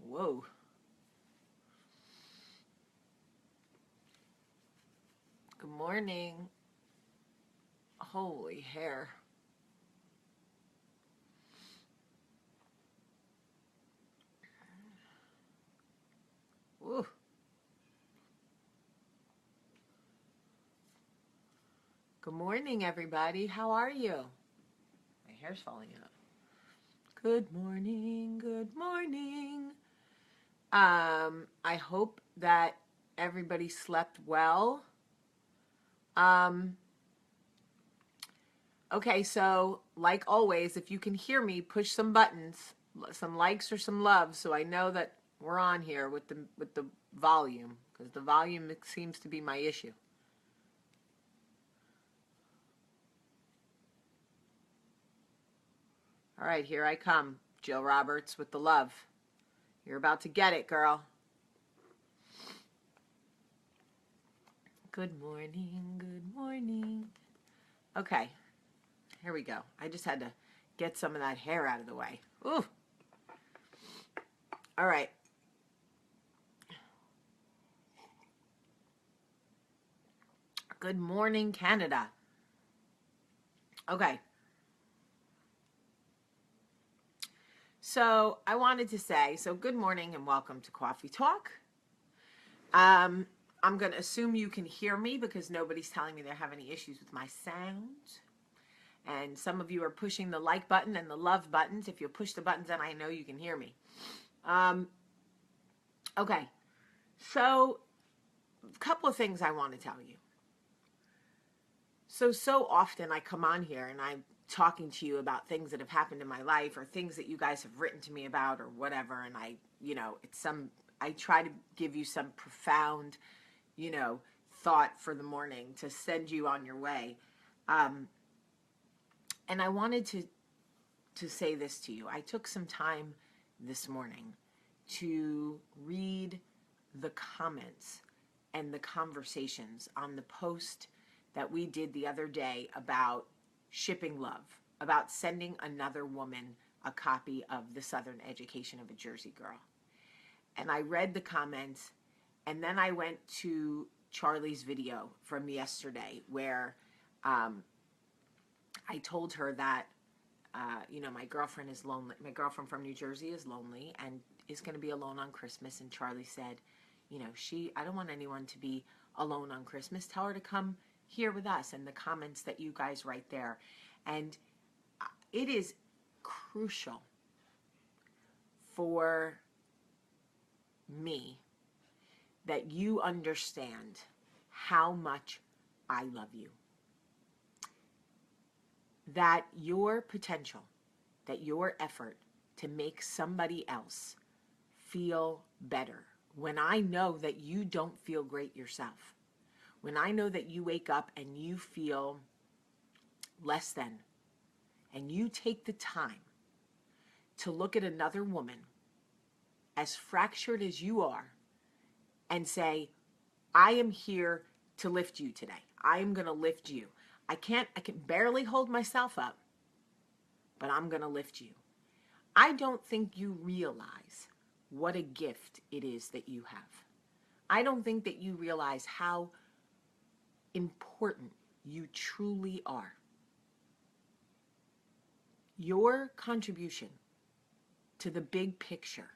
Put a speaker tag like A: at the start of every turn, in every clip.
A: Whoa. Good morning. Holy hair. Woo. Good morning, everybody. How are you? My hair's falling out. Good morning. Good morning. I hope that everybody slept well. Okay, so like always, if you can hear me, push some buttons, some likes or some love, so I know that we're on here with the volume, because the volume seems to be my issue. All right, here I come, Jill Roberts with the love. You're about to get it, girl. Good morning, good morning. Okay, here we go. I just had to get some of that hair out of the way. Ooh. All right. Good morning, Canada. Okay. So I wanted to say, good morning and welcome to Coffee Talk. I'm going to assume you can hear me because nobody's telling me they're having any issues with my sound. And some of you are pushing the like button and the love buttons. If you push the buttons, then I know you can hear me. Okay. So a couple of things I want to tell you. So often I come on here and I'm talking to you about things that have happened in my life or things that you guys have written to me about or whatever. And I try to give you some profound, thought for the morning to send you on your way. And I wanted to say this to you. I took some time this morning to read the comments and the conversations on the post that we did the other day about shipping love, about sending another woman a copy of The Southern Education of a Jersey Girl. And I read the comments, and then I went to Charlie's video from yesterday where I told her that, my girlfriend is lonely. My girlfriend from New Jersey is lonely and is going to be alone on Christmas. And Charlie said, I don't want anyone to be alone on Christmas. Tell her to come here with us, and the comments that you guys write there. And it is crucial for me that you understand how much I love you. That your potential, that your effort to make somebody else feel better, when I know that you don't feel great yourself, when I know that you wake up and you feel less than, and you take the time to look at another woman as fractured as you are and say, I am here to lift you today. I am going to lift you. I can barely hold myself up, but I'm going to lift you. I don't think you realize what a gift it is that you have. I don't think that you realize how important you truly are. Your contribution to the big picture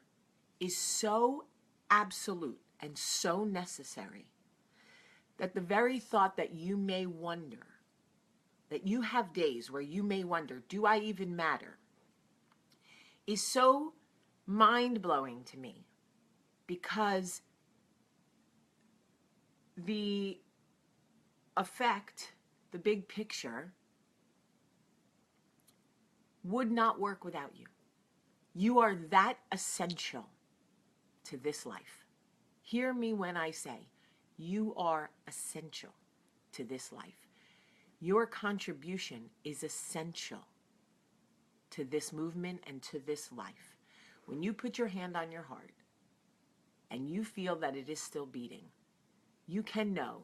A: is so absolute and so necessary that the very thought that you may wonder, that you have days where you may wonder, do I even matter, is so mind-blowing to me, because the effect, the big picture, would not work without you. You are that essential to this life. Hear me when I say you are essential to this life. Your contribution is essential to this movement and to this life. When you put your hand on your heart and you feel that it is still beating, you can know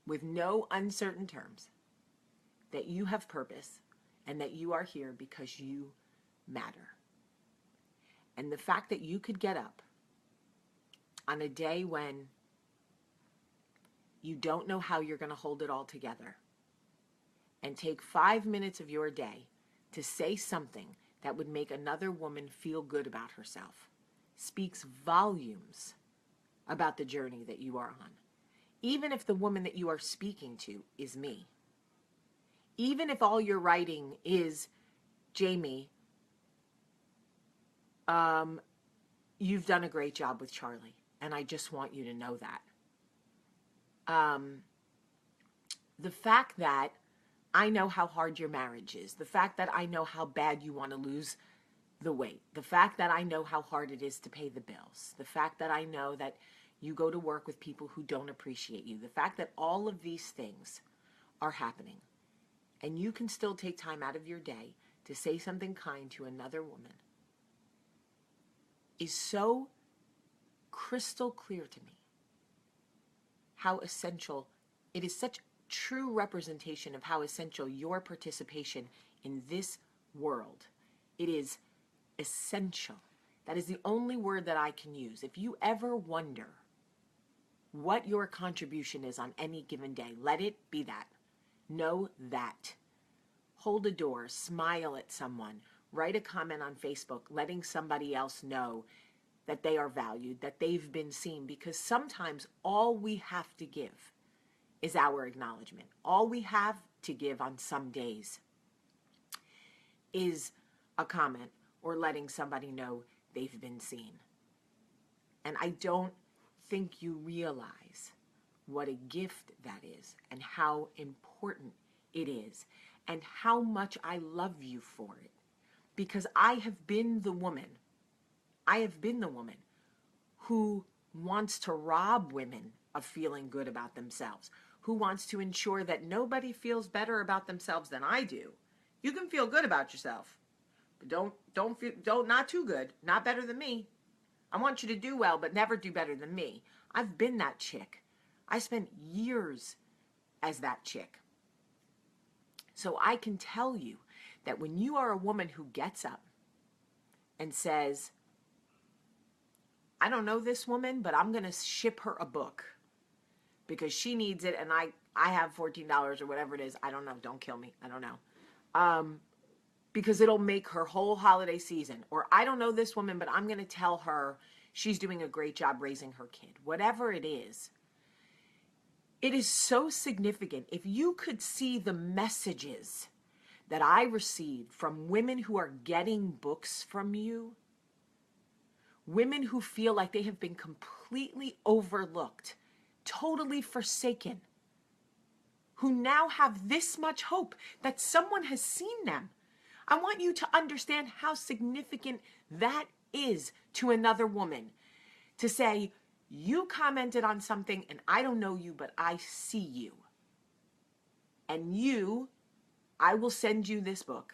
A: with no uncertain terms that you have purpose and that you are here because you matter. And the fact that you could get up on a day when you don't know how you're going to hold it all together and take 5 minutes of your day to say something that would make another woman feel good about herself speaks volumes about the journey that you are on. Even if the woman that you are speaking to is me. Even if all you're writing is, Jamie, you've done a great job with Charlie, and I just want you to know that. The fact that I know how hard your marriage is, the fact that I know how bad you want to lose the weight, the fact that I know how hard it is to pay the bills, the fact that I know that you go to work with people who don't appreciate you, the fact that all of these things are happening, and you can still take time out of your day to say something kind to another woman, is so crystal clear to me how essential it is. Such true representation of how essential your participation in this world. It is essential. That is the only word that I can use. If you ever wonder what your contribution is on any given day, let it be that. Know that. Hold a door, smile at someone, write a comment on Facebook, letting somebody else know that they are valued, that they've been seen, because sometimes all we have to give is our acknowledgement. All we have to give on some days is a comment or letting somebody know they've been seen. And I don't think you realize what a gift that is and how important it is and how much I love you for it. Because I have been the woman who wants to rob women of feeling good about themselves, who wants to ensure that nobody feels better about themselves than I do. You can feel good about yourself, but don't not too good, not better than me. I want you to do well, but never do better than me. I've been that chick. I spent years as that chick. So I can tell you that when you are a woman who gets up and says, I don't know this woman, but I'm going to ship her a book because she needs it, and I have $14 or whatever it is. I don't know. Don't kill me. I don't know. Because it'll make her whole holiday season. Or I don't know this woman, but I'm going to tell her she's doing a great job raising her kid. Whatever it is so significant. If you could see the messages that I received from women who are getting books from you, women who feel like they have been completely overlooked, totally forsaken, who now have this much hope that someone has seen them. I want you to understand how significant that is to another woman. To say, you commented on something and I don't know you, but I see you. And I will send you this book.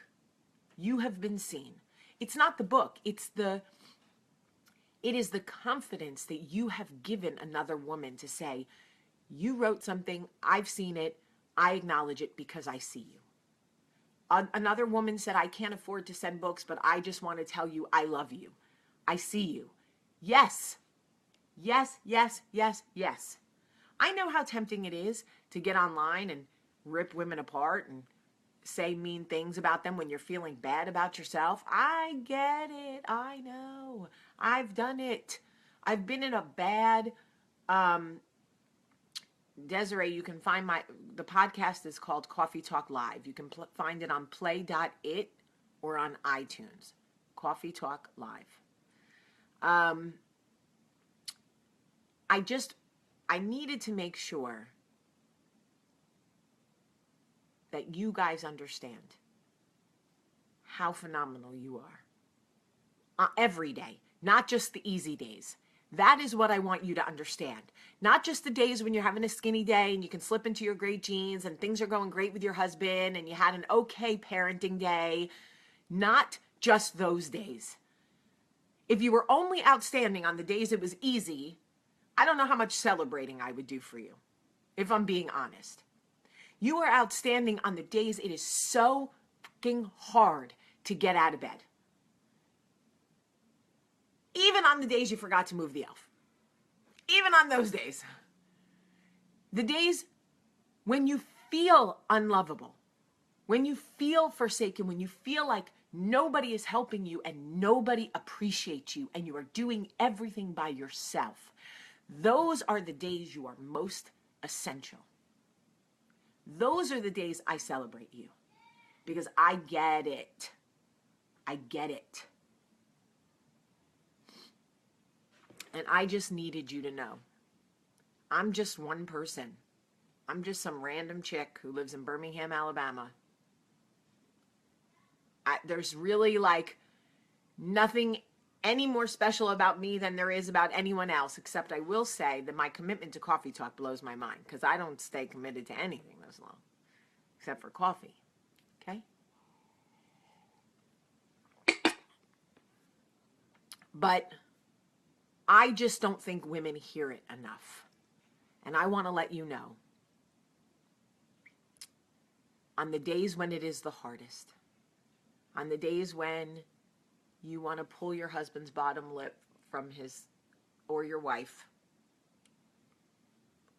A: You have been seen. It's not the book, it is the confidence that you have given another woman to say, you wrote something, I've seen it, I acknowledge it because I see you. Another woman said, I can't afford to send books, but I just want to tell you I love you. I see you. Yes. Yes, yes, yes, yes. I know how tempting it is to get online and rip women apart and say mean things about them when you're feeling bad about yourself. I get it. I know. I've done it. I've been in a bad, Desiree, you can find the podcast is called Coffee Talk Live. You can find it on play.it or on iTunes. Coffee Talk Live. I needed to make sure that you guys understand how phenomenal you are. Every day, not just the easy days. That is what I want you to understand. Not just the days when you're having a skinny day and you can slip into your great jeans and things are going great with your husband and you had an okay parenting day. Not just those days. If you were only outstanding on the days it was easy, I don't know how much celebrating I would do for you, if I'm being honest. You are outstanding on the days it is so freaking hard to get out of bed. Even on the days you forgot to move the elf. Even on those days. The days when you feel unlovable, when you feel forsaken, when you feel like nobody is helping you and nobody appreciates you and you are doing everything by yourself. Those are the days you are most essential. Those are the days I celebrate you because I get it. I get it. And I just needed you to know. I'm just one person. I'm just some random chick who lives in Birmingham, Alabama. There's really like nothing any more special about me than there is about anyone else, except I will say that my commitment to Coffee Talk blows my mind because I don't stay committed to anything this long, except for coffee, okay? But I just don't think women hear it enough. And I want to let you know, on the days when it is the hardest, on the days when you want to pull your husband's bottom lip from his or your wife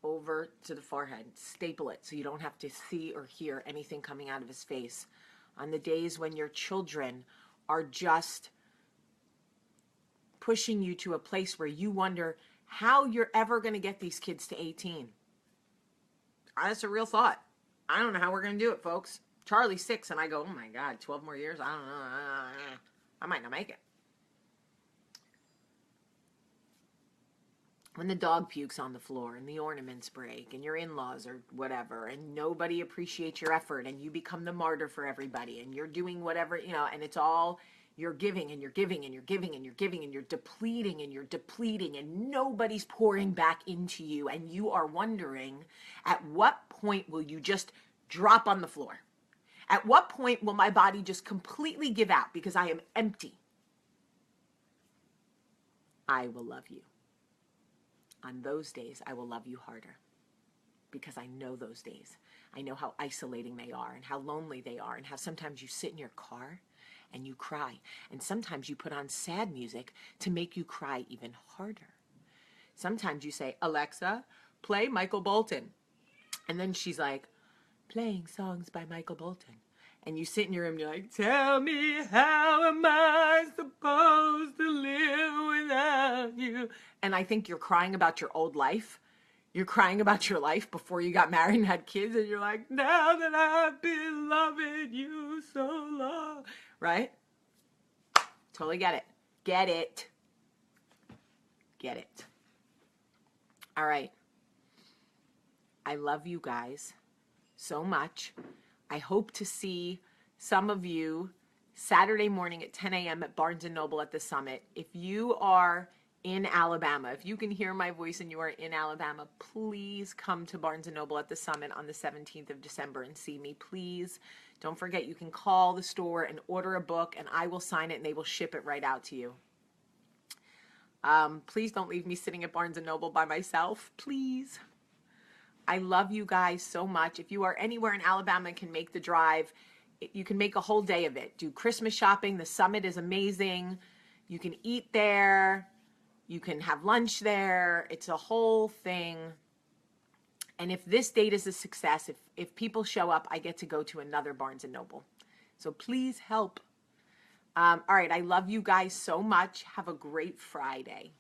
A: over to the forehead, staple it so you don't have to see or hear anything coming out of his face. On the days when your children are just pushing you to a place where you wonder how you're ever going to get these kids to 18. That's a real thought. I don't know how we're going to do it, folks. Charlie's 6, and I go, oh my God, 12 more years? I don't know. I might not make it. When the dog pukes on the floor and the ornaments break and your in-laws or whatever and nobody appreciates your effort and you become the martyr for everybody and you're doing whatever, and it's all you're giving and you're giving and you're giving and you're giving and you're depleting and nobody's pouring back into you and you are wondering at what point will you just drop on the floor? At what point will my body just completely give out because I am empty? I will love you. On those days, I will love you harder because I know those days. I know how isolating they are and how lonely they are and how sometimes you sit in your car and you cry. And sometimes you put on sad music to make you cry even harder. Sometimes you say, Alexa, play Michael Bolton. And then she's like, playing songs by Michael Bolton. And you sit in your room and you're like, tell me, how am I supposed to live without you? And I think you're crying about your old life. You're crying about your life before you got married and had kids. And you're like, now that I've been loving you so long. Right? Totally get it. Get it. Get it. All right. I love you guys so much. I hope to see some of you Saturday morning at 10 a.m. at Barnes & Noble at the Summit. If you are in Alabama, if you can hear my voice and you are in Alabama, please come to Barnes & Noble at the Summit on the 17th of December and see me, please. Don't forget, you can call the store and order a book, and I will sign it, and they will ship it right out to you. Please don't leave me sitting at Barnes & Noble by myself, please. I love you guys so much. If you are anywhere in Alabama and can make the drive, you can make a whole day of it. Do Christmas shopping. The Summit is amazing. You can eat there. You can have lunch there. It's a whole thing. And if this date is a success, if people show up, I get to go to another Barnes & Noble. So please help. All right. I love you guys so much. Have a great Friday.